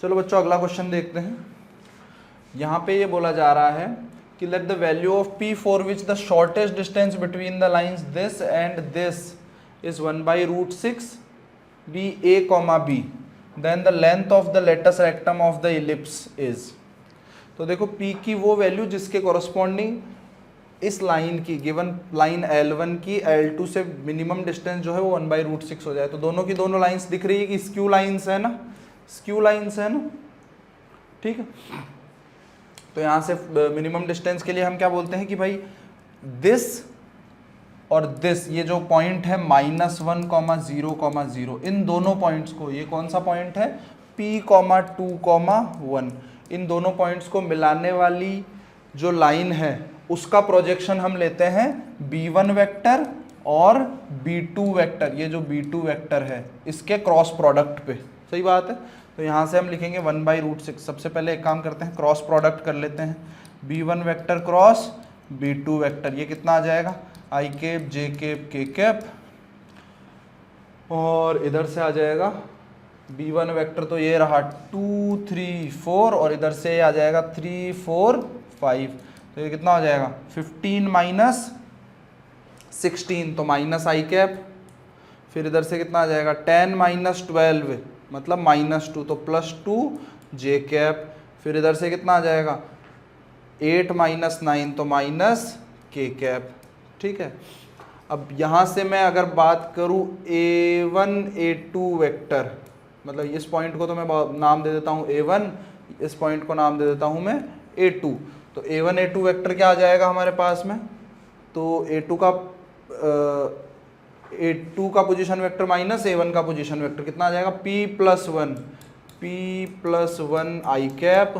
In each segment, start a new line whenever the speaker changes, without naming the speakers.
चलो बच्चों अगला क्वेश्चन देखते हैं। यहाँ पे ये बोला जा रहा है कि let the value of P for which the shortest distance between the lines this and this is 1/√6 be a comma b, then the length of the latus rectum of the ellipse is. तो देखो P की वो value जिसके corresponding इस line की given line L1 की L2 से minimum distance जो है वो 1/√6 हो जाए। तो दोनों की दोनों लाइंस दिख रही है कि स्क्यू लाइंस है ना, स्क्यू लाइंस है ना, ठीक है। तो यहाँ से मिनिमम डिस्टेंस के लिए हम क्या बोलते हैं कि भाई दिस और दिस, ये जो पॉइंट है -1,0,0, इन दोनों पॉइंट्स को, ये कौन सा पॉइंट है P,2,1, इन दोनों पॉइंट्स को मिलाने वाली जो लाइन है उसका प्रोजेक्शन हम लेते हैं B1 वेक्टर और B2 वेक्टर। ये जो B2 वेक्टर है इसके क्रॉस प्रोडक्ट पे, सही बात है। तो यहाँ से हम लिखेंगे 1/√6। सबसे पहले एक काम करते हैं, क्रॉस प्रोडक्ट कर लेते हैं। B1 vector cross B2 vector, ये कितना आ जाएगा I cap J cap K cap, और इधर से आ जाएगा B1 वेक्टर तो ये रहा 2 3 4, और इधर से आ जाएगा 3 4 5। तो ये कितना हो जाएगा 15 - 16, तो -I कैप। फिर इधर से कितना आ जाएगा 10 - 12 मतलब -2, तो +2 J कैप। फिर इधर से कितना आ जाएगा 8 - 9 तो -K कैप, ठीक है। अब यहाँ से मैं अगर बात करूँ A1 A2 वेक्टर, मतलब इस पॉइंट को तो मैं नाम दे देता हूँ A1, इस पॉइंट को नाम दे देता हूँ मैं A2। तो A1 A2 वेक्टर क्या आ जाएगा हमारे पास में, तो A2 का पोजीशन वेक्टर माइनस A1 का पोजीशन वेक्टर कितना आ जाएगा P+1 I कैप।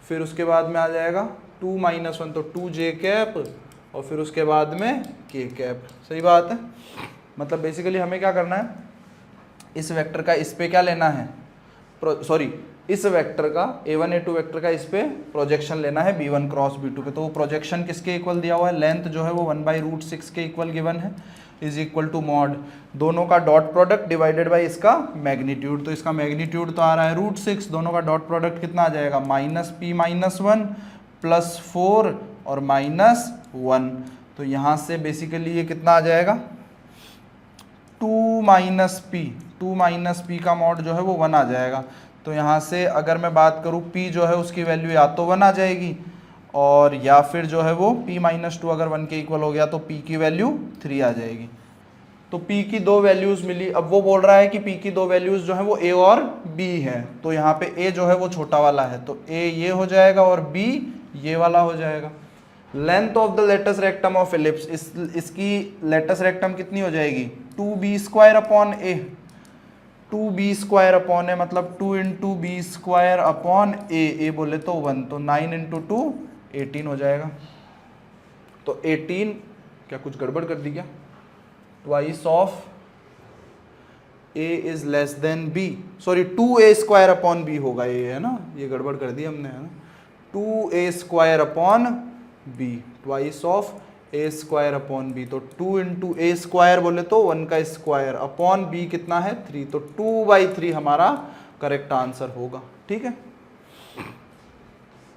फिर उसके बाद में आ जाएगा 2 - 1 तो 2 J कैप, और फिर उसके बाद में K कैप, सही बात है। मतलब बेसिकली हमें क्या करना है, इस वेक्टर का इस पे क्या लेना है, सॉरी इस वेक्टर का A1 A2 वेक्टर का इस पे प्रोजेक्शन लेना है B1 क्रॉस B2 पे। तो वो प्रोजेक्शन किसके इक्वल दिया हुआ है, लेंथ जो है वो 1/√6 के इक्वल गिवन है, इज इक्वल टू मॉड दोनों का डॉट प्रोडक्ट डिवाइडेड बाई इसका मैग्नीट्यूड। तो इसका मैग्नीट्यूड तो आ रहा है √6, दोनों का डॉट प्रोडक्ट कितना आ जाएगा -P-1 +4 और -1। तो यहाँ से बेसिकली ये कितना आ जाएगा 2 - P का मॉड जो है वो 1 आ जाएगा। तो यहाँ से अगर मैं बात करूँ P जो है उसकी वैल्यू या तो 1 आ जाएगी, और या फिर जो है वो P-2 अगर 1 के इक्वल हो गया तो P की वैल्यू 3 आ जाएगी। तो P की दो वैल्यूज़ मिली। अब वो बोल रहा है कि P की दो वैल्यूज़ जो है वो A और B है। तो यहाँ पे A जो है वो छोटा वाला है, तो A ये हो जाएगा और B ये वाला हो जाएगा। Length of the latus rectum of ellipse, इसकी लेटस रेक्टम कितनी हो जाएगी 2b² A, 2b² A मतलब 2 × b² A बोले तो 1, तो 9 × 2 18 हो जाएगा। तो 18 क्या कुछ गड़बड़ कर दी क्या, twice of A is less than B, sorry 2a² B होगा ये, है ना, ये गड़बड़ कर दी हमने, है ना, 2a² B, twice of a² B। तो 2 × a² बोले तो 1 का स्क्वायर अपॉन B कितना है 3, तो 2/3 हमारा करेक्ट आंसर होगा, ठीक है।